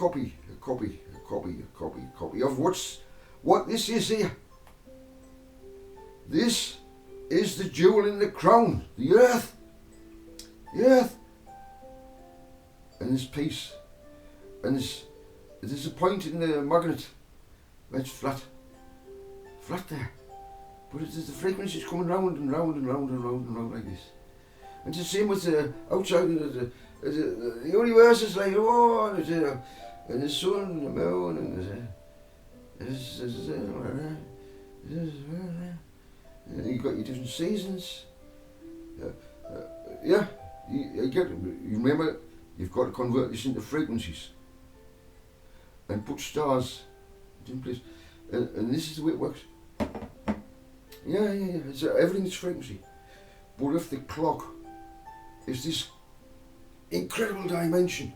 copy of what this is here. This is the jewel in the crown, the earth. The earth. And this piece. And there's a point in the magnet where it's flat. Flat there. But the frequency's coming round and round and round and round and round like this. And it's the same with the outside of the universe is like, oh, and the sun and the moon and you've got your different seasons. Yeah, you remember, you've got to convert this into frequencies and put stars in place. And this is the way it works. Yeah. It's, everything's frequency. But if the clock is this incredible dimension,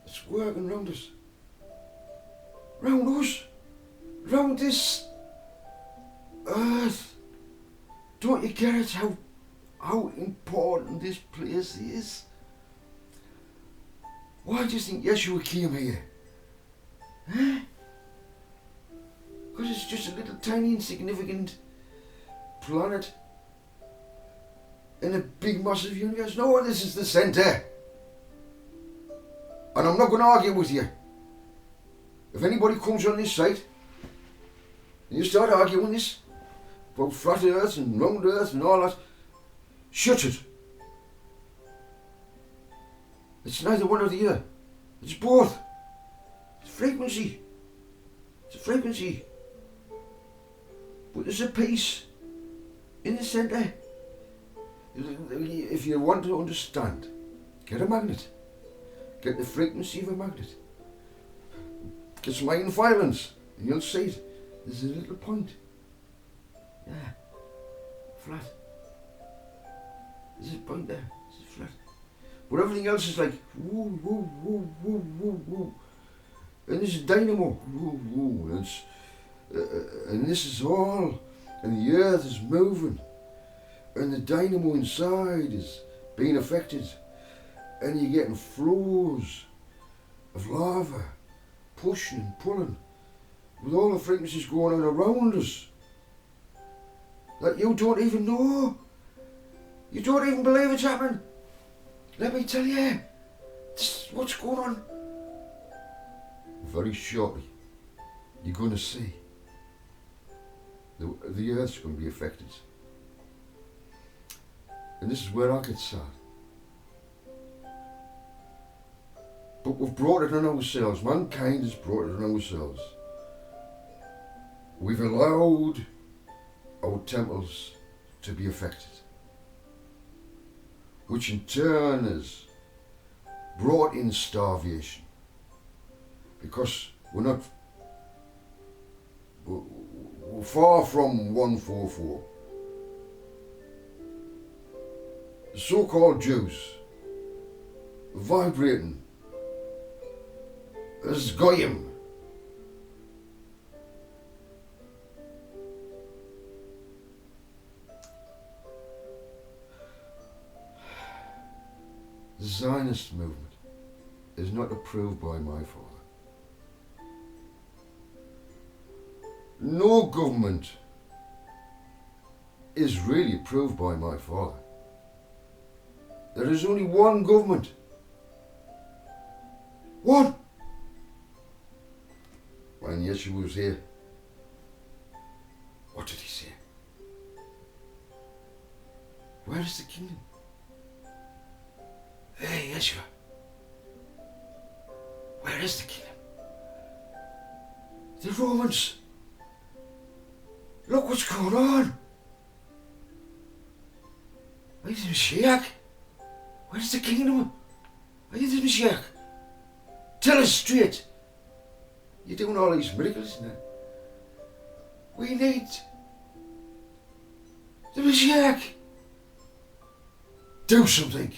it's working round us. Round us. Round this earth. Don't you get it how important this place is? Why do you think Yeshua came here? Huh? Because it's just a little tiny insignificant planet in a big massive universe. No, this is the centre. And I'm not going to argue with you. If anybody comes on this site and you start arguing this about flat earth and round earth and all that, shut it. It's neither one or the other. It's both. It's frequency. It's a frequency. But there's a piece in the centre. If you want to understand, get a magnet. Get the frequency of a magnet. Get some iron filings and you'll see it. There's a little point. Yeah. Flat. There's a point there. It's flat. But everything else is like woo, woo, woo, woo, woo, woo. And this is dynamo. Woo, woo. And this is all. And the earth is moving. And the dynamo inside is being affected. And you're getting flows of lava pushing and pulling with all the frequencies going on around us that you don't even know. You don't even believe it's happening. Let me tell you, this is what's going on. Very shortly, you're going to see the earth's going to be affected. And this is where I get sad. But we've brought it on ourselves. Mankind has brought it on ourselves. We've allowed our temples to be affected, which in turn has brought in starvation, because we're far from 144. The so-called Jews vibrating as Goyim. The Zionist movement is not approved by my father. No government is really approved by my father. There is only one government. One. When Yeshua was here, what did he say? Where is the kingdom? Hey, Yeshua, where is the kingdom? The Romans, look what's going on. Are you the Mashiach? Where's the kingdom? Are you the Mashiach? Tell us straight. You're doing all these miracles now. We need the Mashiach. Do something.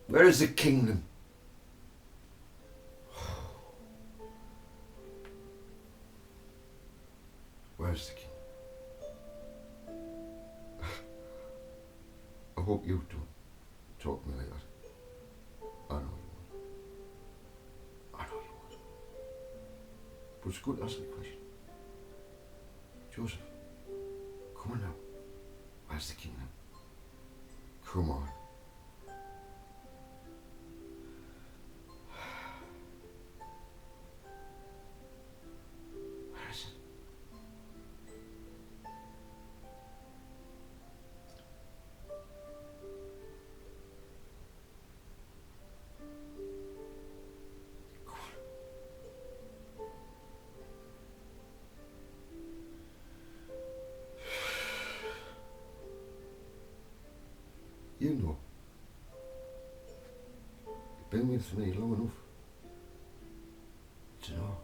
Where is the kingdom? Where's the kingdom? I hope you don't talk to me like that. But it's good to ask the question. Joseph, come on now. Where's the king now? Come on. Where is it? Come on. You know. You've been with me long enough to know.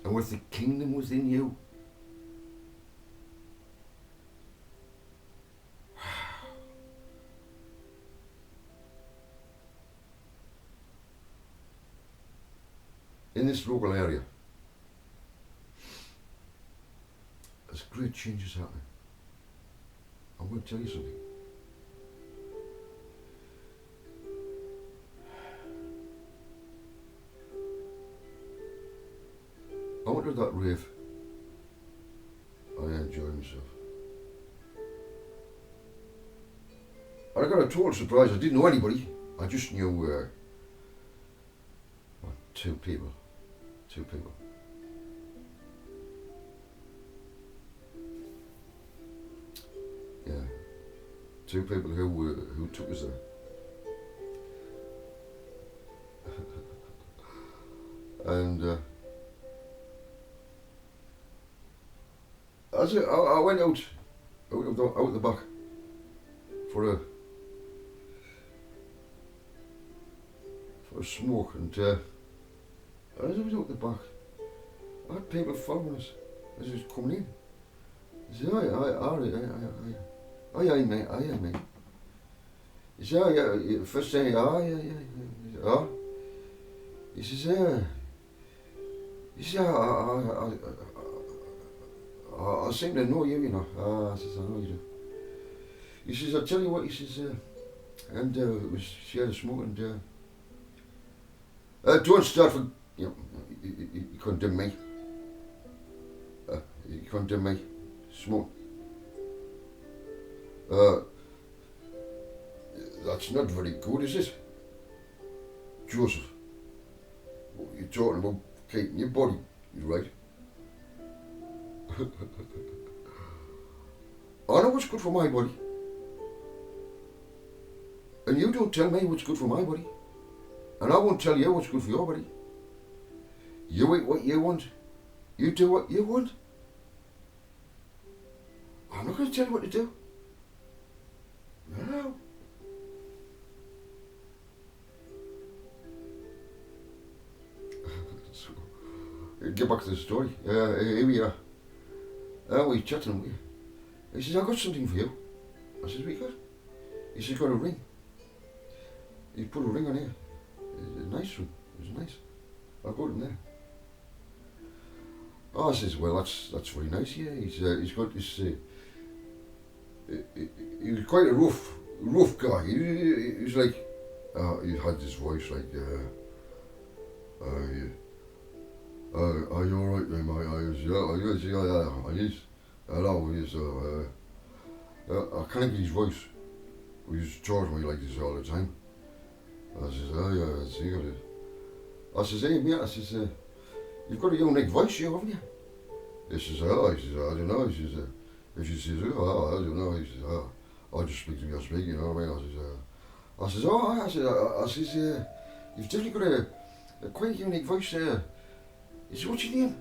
And with the kingdom within you, in this local area, there's great changes happening. I'm going to tell you something. I went to that rave. I enjoyed myself. And I got a total surprise. I didn't know anybody. I just knew two people. Two people. Yeah. Two people who took us there. And I went out the back for a smoke, and as I was out the back, I had people following us as I was coming in. He said, aye, mate. He said, oh, yeah, first thing, yeah. He says, I seem to know you, you know. I says, I know you do. He says, I'll tell you what, he says, and it was, she had a smoke, and don't start for, you know, you condemn me. You condemn me. Smoke. That's not very good, is it? Joseph, you're talking about keeping your body, you're right. I know what's good for my body. And you don't tell me what's good for my body. And I won't tell you what's good for your body. You eat what you want. You do what you want. I'm not going to tell you what to do. No. So, get back to the story. Here we are. We're chatting with you. He says, I've got something for you. I says, what you got? He says, got a ring. He put a ring on here. A nice ring. It was nice. I got it in there. Oh, I says, well, that's very nice, yeah. He's got this, he was quite a rough guy. He was like, he had this voice like, are you alright there, mate? I was, yeah, hello, yes, I can't get his voice. He used to talk to me like this all the time. I says, oh yeah, I see it. I says, hey mate, I says, you've got a unique voice, you haven't you? He says, oh, he says, I don't know. He says, if she says, oh, I don't know. He says, oh, I just speak to me, I speak, you know what I mean? I says, oh, I says, you've definitely got a quite unique voice there. He says, what's your name?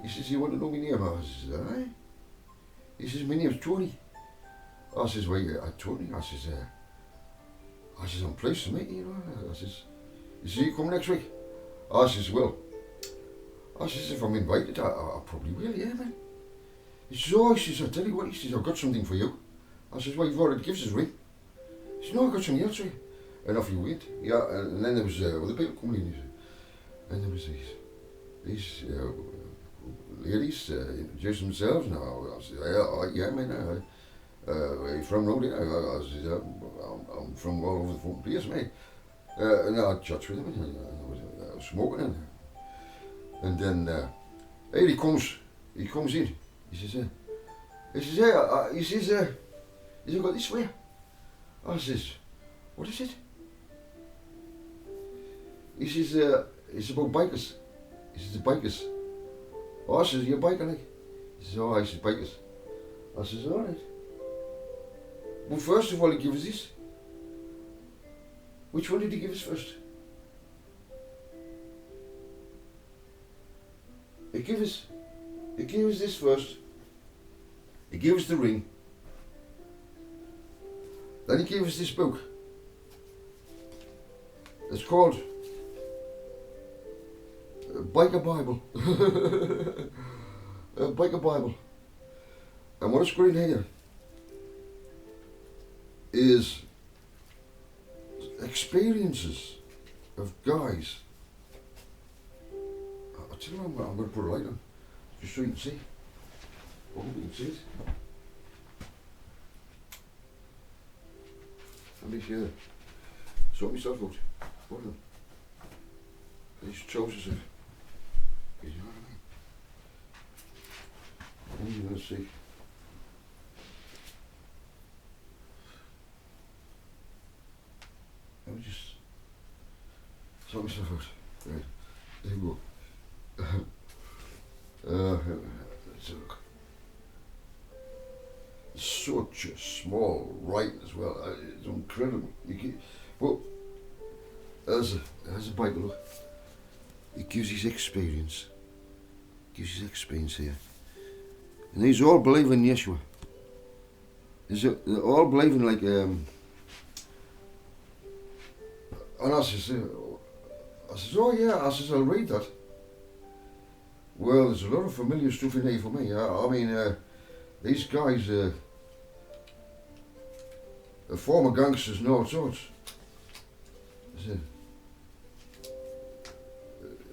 He says, you want to know my name? I says, aye. He says, my name's Tony. I says, well, yeah, Tony. I says, I'm pleased to meet you, you know. I says, you see you come next week? I says, well, I says, if I'm invited, I probably will, yeah, man. He says, oh, he says, I'll tell you what, he says, I've got something for you. I says, well, you've already given us a ring. He says, no, I've got something else for you. And off he went. Yeah, and then there was other people coming in, and there was these ladies introduced themselves. Now, I said, yeah, man, where you from, Rowdy? I said, I'm from all over the fucking place, mate. And I chat with him, and I was smoking in there. And then, hey, he comes in. He says, he got this way. I says, what is it? He says, it's about bikers. He says, the bikers. Oh, I says, you're a biker, like? He says, oh, I says, bikers. I says, alright. But first of all, he gave us this. Which one did he give us first? He gave us this first. He gave us the ring. Then he gave us this book. It's called Biker Bible. Biker Bible. And what it's got in here is experiences of guys. I'll tell you what, I'm going to put a light on, just so you can see. I hope you can see it. Let me sort myself out. What are them? These trousers are, you know what I mean? Let's see. Let me just sort myself out. Right, there we go. Let's have a look. Such a small writing as well. It's incredible. Well, as a Bible, look. It gives his experience. Gives his experience here. And these all believe in Yeshua. They're all believing like and I says, oh yeah, I says, I'll read that. Well, there's a lot of familiar stuff in here for me. I mean, these guys are former gangsters and all sorts.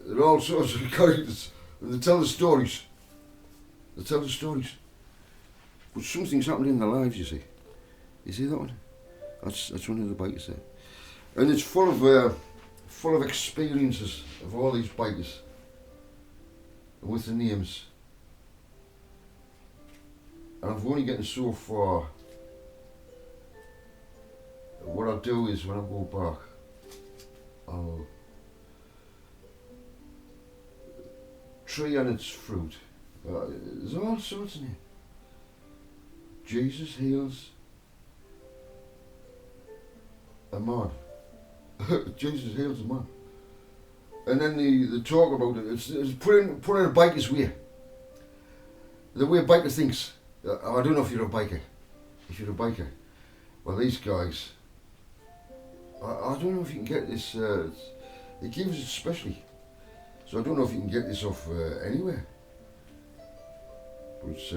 They're all sorts of characters. And they tell the stories. But something's happened in their lives, you see. You see that one? That's one of the bikers there. And it's full of experiences of all these bikers. With the names. And I've only getting so far. What I'll do is when I go back, I'll tree and its fruit. There's all sorts in here. Jesus heals a man. Jesus heals a man. And then the talk about it, it's put in a biker's way. The way a biker thinks. I don't know if you're a biker. If you're a biker. Well, these guys, I don't know if you can get this, it gives it specially. So I don't know if you can get this off anywhere. But as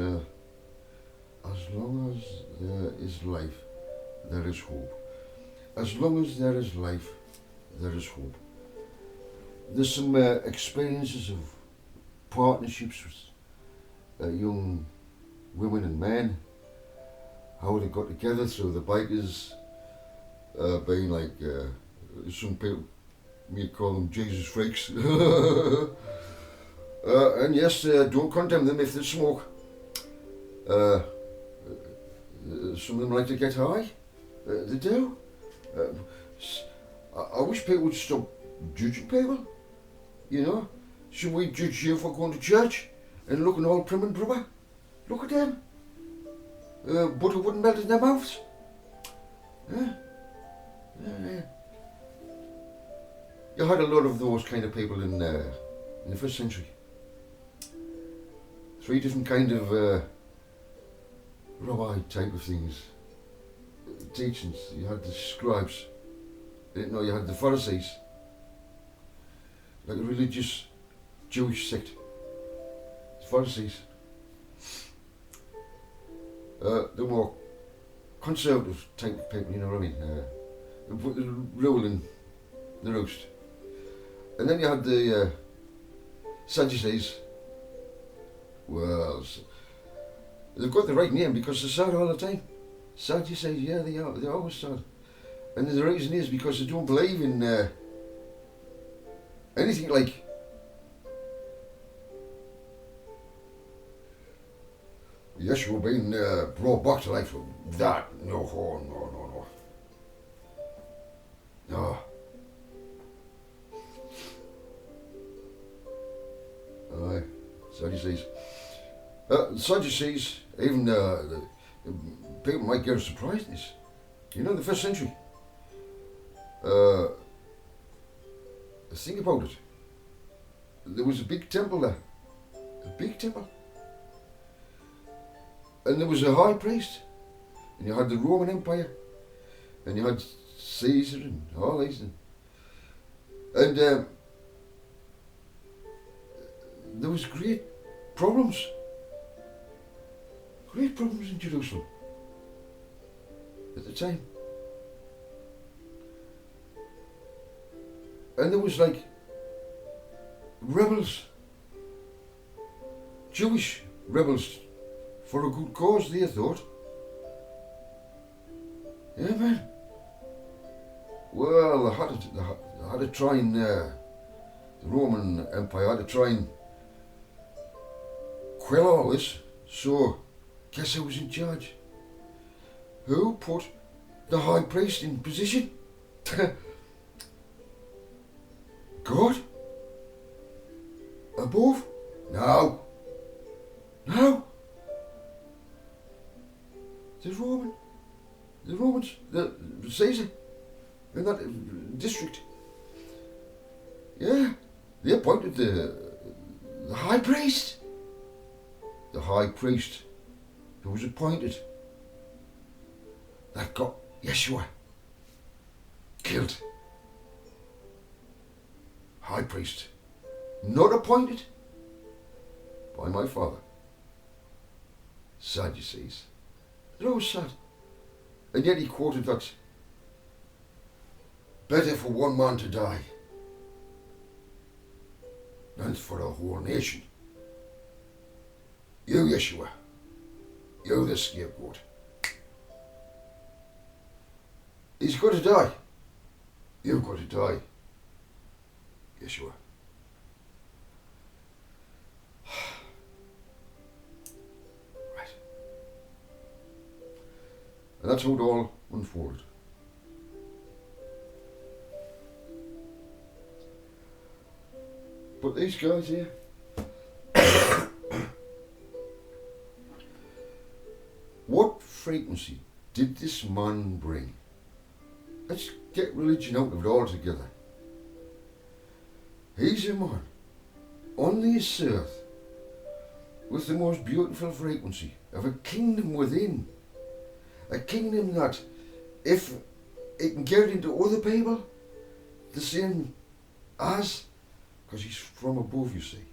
long as there is life, there is hope. As long as there is life, there is hope. There's some experiences of partnerships with young women and men, how they got together through the bikers, being like, some people may call them Jesus freaks. And yes, don't condemn them if they smoke. Some of them like to get high. They do. I wish people would stop judging people. You know, should we judge you for going to church and looking all prim and proper? Look at them. Butter wouldn't melt in their mouths. You had a lot of those kind of people in the 1st century. 3 different kind of rabbi type of things, teachings. You had the scribes. You had the Pharisees, like a religious Jewish sect. The Pharisees. The more conservative type of people, you know what I mean? They put the rule in the roast. And then you had the Sadducees. Well, they've got the right name because they're sad all the time. Sadducees, yeah, they are. They're always sad. And the reason is because they don't believe in anything like Yeshua being brought back to life. That, no, no. No. Aye, Sadducees. Sadducees, even the people might get surprised at this. You know, the first century. Think about it. There was a big temple there. A big temple. And there was a high priest. And you had the Roman Empire. And you had Caesar and all these. And there was great problems. Great problems in Jerusalem at the time. And there was like rebels, Jewish rebels, for a good cause, they thought. Yeah, man. Well, they had to try and, the Roman Empire had to try and quell all this, so guess who was in charge? Who put the high priest in position? God? Above? No. The Romans, the Caesar, in that district. Yeah, they appointed the high priest. The high priest who was appointed that got Yeshua killed. High priest, not appointed by my father. Sadducees. They're always sad. And yet he quoted that, better for one man to die than for a whole nation. You, Yeshua, you're the scapegoat. He's got to die. You've got to die, Yeshua. Right. And that's how it all unfolded. But these guys here, what frequency did this man bring? Let's get religion out of it altogether. He's a man on this earth with the most beautiful frequency of a kingdom within. A kingdom that, if it can get into other people, the same as, because he's from above, you see.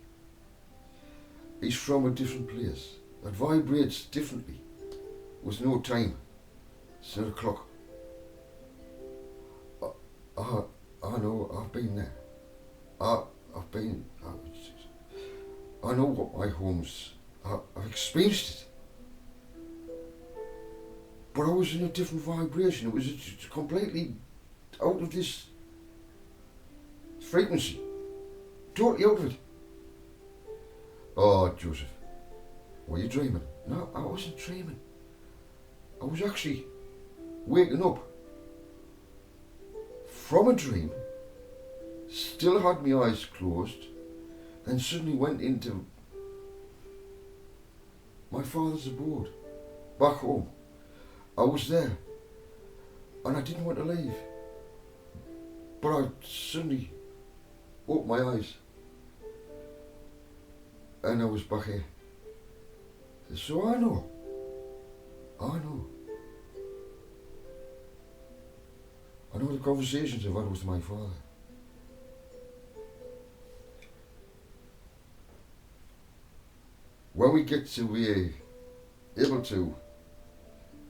He's from a different place that vibrates differently with no time. It's not a clock. I know, I've been there. I know what my home's, I've experienced it. But I was in a different vibration. It was completely out of this frequency. Totally out of it. Oh, Joseph, were you dreaming? No, I wasn't dreaming. I was actually waking up from a dream, still had my eyes closed, and suddenly went into my father's abode, back home. I was there, and I didn't want to leave, but I suddenly opened my eyes, and I was back here. So I know. I know the conversations I've had with my father. When we get to be able to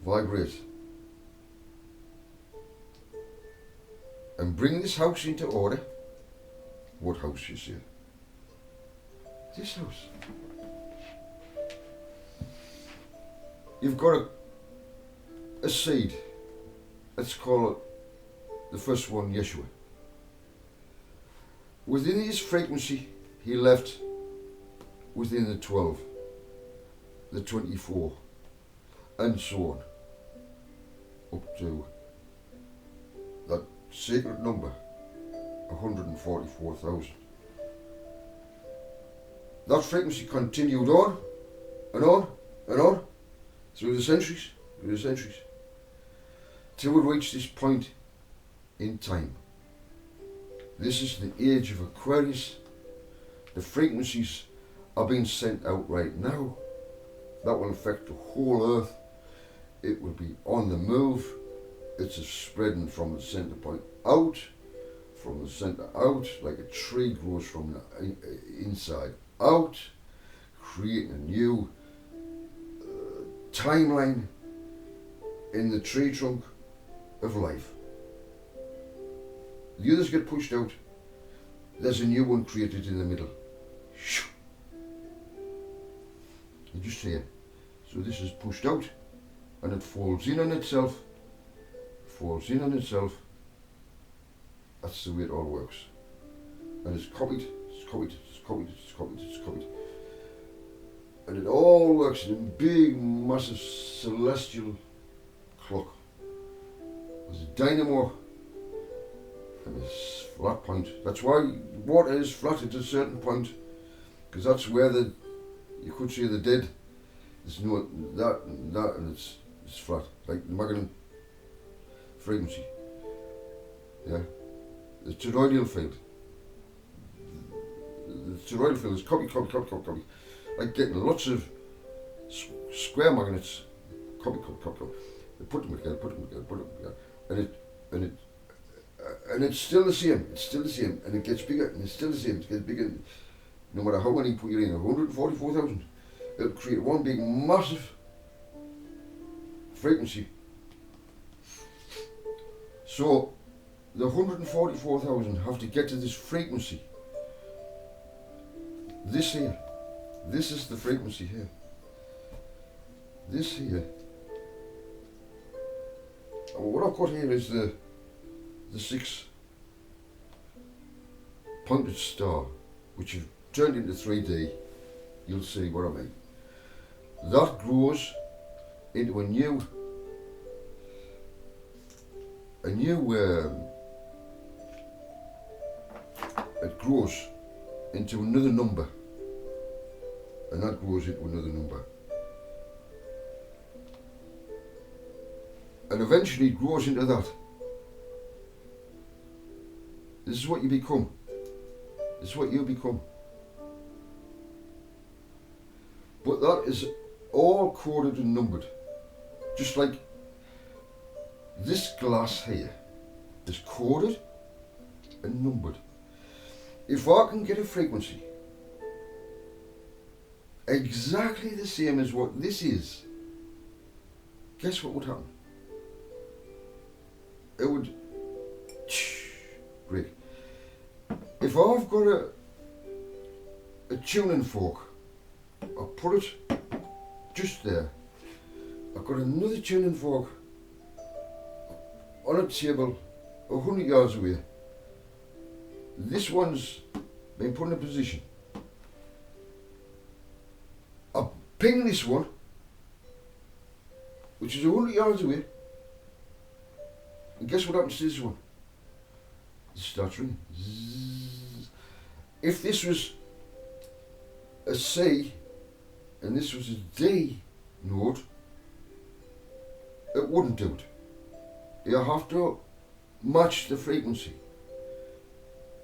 vibrate and bring this house into order, what house you see? This house. You've got a seed. Let's call it the first one, Yeshua. Within his frequency, he left within the 12, the 24, and so on, up to that sacred number, 144,000. That frequency continued on and on and on through the centuries, till it reached this point in time. This is the age of Aquarius. The frequencies are being sent out right now. That will affect the whole earth. It will be on the move. It's spreading from the center point out, from the center out, like a tree grows from the inside out, creating a new timeline in the tree trunk of life. The others get pushed out. There's a new one created in the middle. You just hear. So this is pushed out and it falls in on itself. That's the way it all works. And it's copied. And it all works in a big, massive celestial clock. There's a dynamo and a flat point. That's why water is flat at a certain point, because that's where you could see the dead. There's no that and it's flat, like the magnetic frequency. Yeah, the toroidal field. The toroidal field is copy. Like getting lots of square magnets. Copy. They put them together, and it's still the same. And it gets bigger, and it's still the same. It gets bigger. No matter how many you put in, 144,000, it'll create one big massive frequency. So the 144,000 have to get to this frequency. This here. This is the frequency here. This here. And what I've got here is the 6 pointed star, which you've turned into 3D. You'll see what I mean. That grows into a new it grows into another number, and that grows into another number, and eventually it grows into that. This is what you become. This is what you become. But that is all coded and numbered, just like this glass here is coded and numbered. If I can get a frequency exactly the same as what this is, guess what would happen? It would break. If I've got a tuning fork, I put it just there. I've got another tuning fork on a table 100 yards away. This one's been put in a position. I ping this one, which is 100 yards away, and guess what happens to this one? It starts ringing. Zzz. If this was a C and this was a D note, it wouldn't do it. You have to match the frequency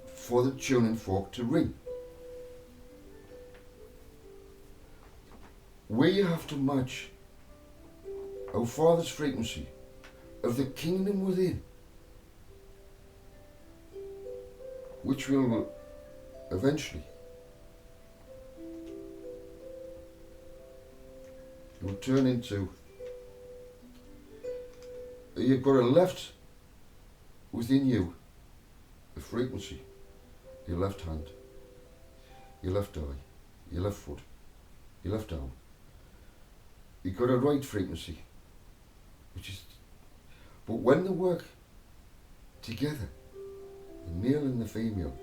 for the tuning fork to ring. We have to match our Father's frequency of the kingdom within, which will eventually turn into, you've got a left within you, a frequency, your left hand, your left eye, your left foot, your left arm. You've got a right frequency, which is, but when the work together. The male and the female.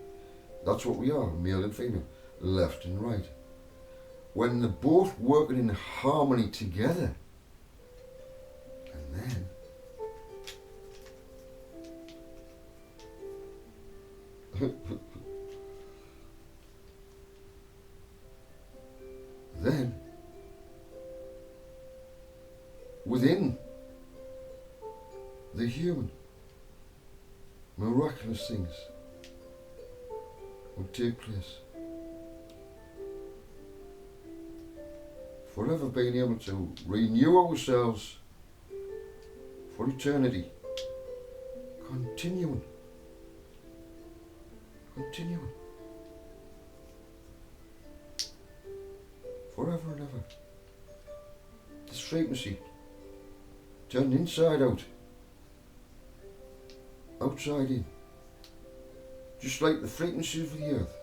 That's what we are, male and female, left and right. When they're both working in harmony together, and then within the human, miraculous things will take place. Forever being able to renew ourselves for eternity. Continuing. Forever and ever. This frequency turned inside out. Outside in. Just like the frequency of the earth.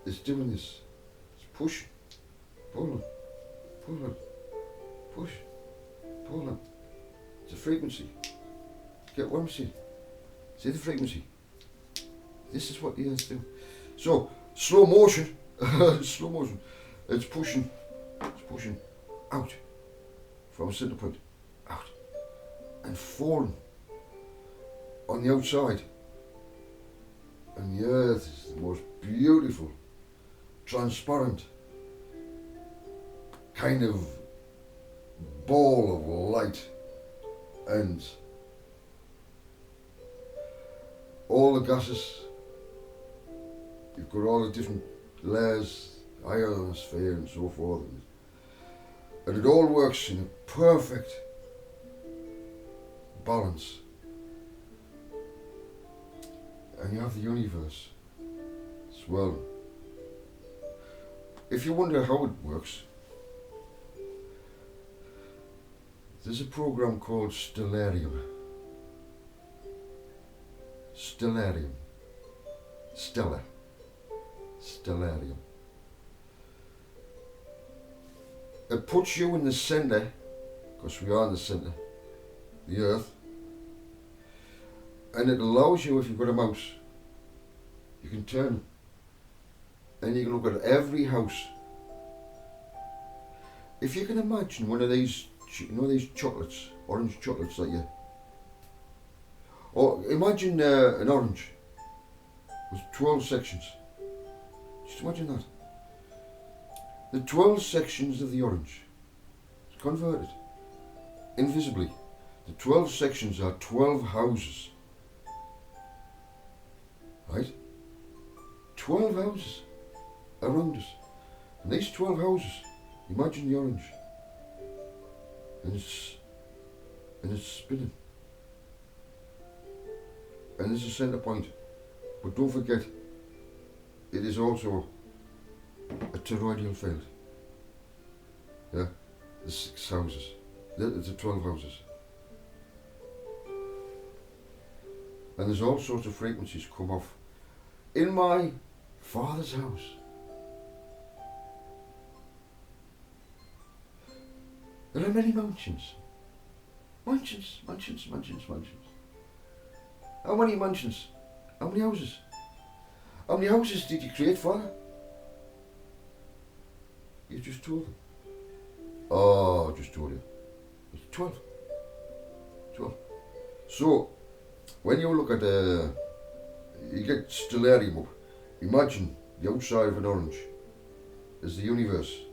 It's doing this. It's pushing. Pulling, push, pulling. It's a frequency. Get what I'm saying? See the frequency? This is what the earth's doing. So, slow motion, it's pushing out from a center point, out, and falling on the outside. And the earth is the most beautiful, transparent, kind of ball of light, and all the gases, you've got all the different layers, ionosphere and so forth, and it all works in a perfect balance. And you have the universe as well. If you wonder how it works, there's a program called Stellarium. Stellarium. Stellarium. It puts you in the centre, because we are in the centre, the earth, and it allows you, if you've got a mouse, you can turn it, and you can look at every house. If you can imagine one of these, you know, these chocolates, orange chocolates that you, or imagine an orange with 12 sections. Just imagine that. The 12 sections of the orange is converted invisibly. The 12 sections are 12 houses. Right? 12 houses around us. And these 12 houses, imagine the orange. And it's spinning. And there's a centre point. But don't forget, it is also a toroidal field. Yeah? The 6 houses. It's the 12 houses. And there's all sorts of frequencies come off. In my father's house, there are many mansions. Mansions. How many mansions? How many houses? How many houses did you create, Father? You just told them. Oh, I just told you. It's 12. 12. So, when you look at you get stellarium up. Imagine the outside of an orange is the universe.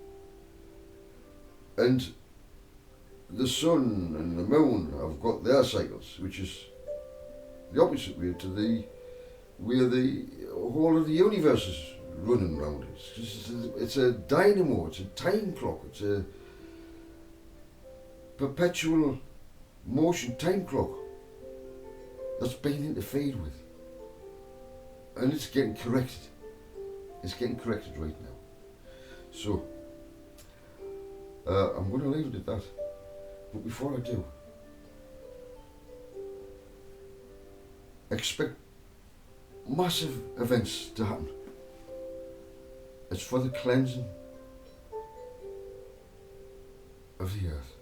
And the sun and the moon have got their cycles, which is the opposite way to the where the whole of the universe is running round. It's a dynamo, it's a time clock, it's a perpetual motion time clock that's being interfered with. And it's getting corrected. It's getting corrected right now. So, I'm going to leave it at that. But before I do, expect massive events to happen. It's for the cleansing of the earth.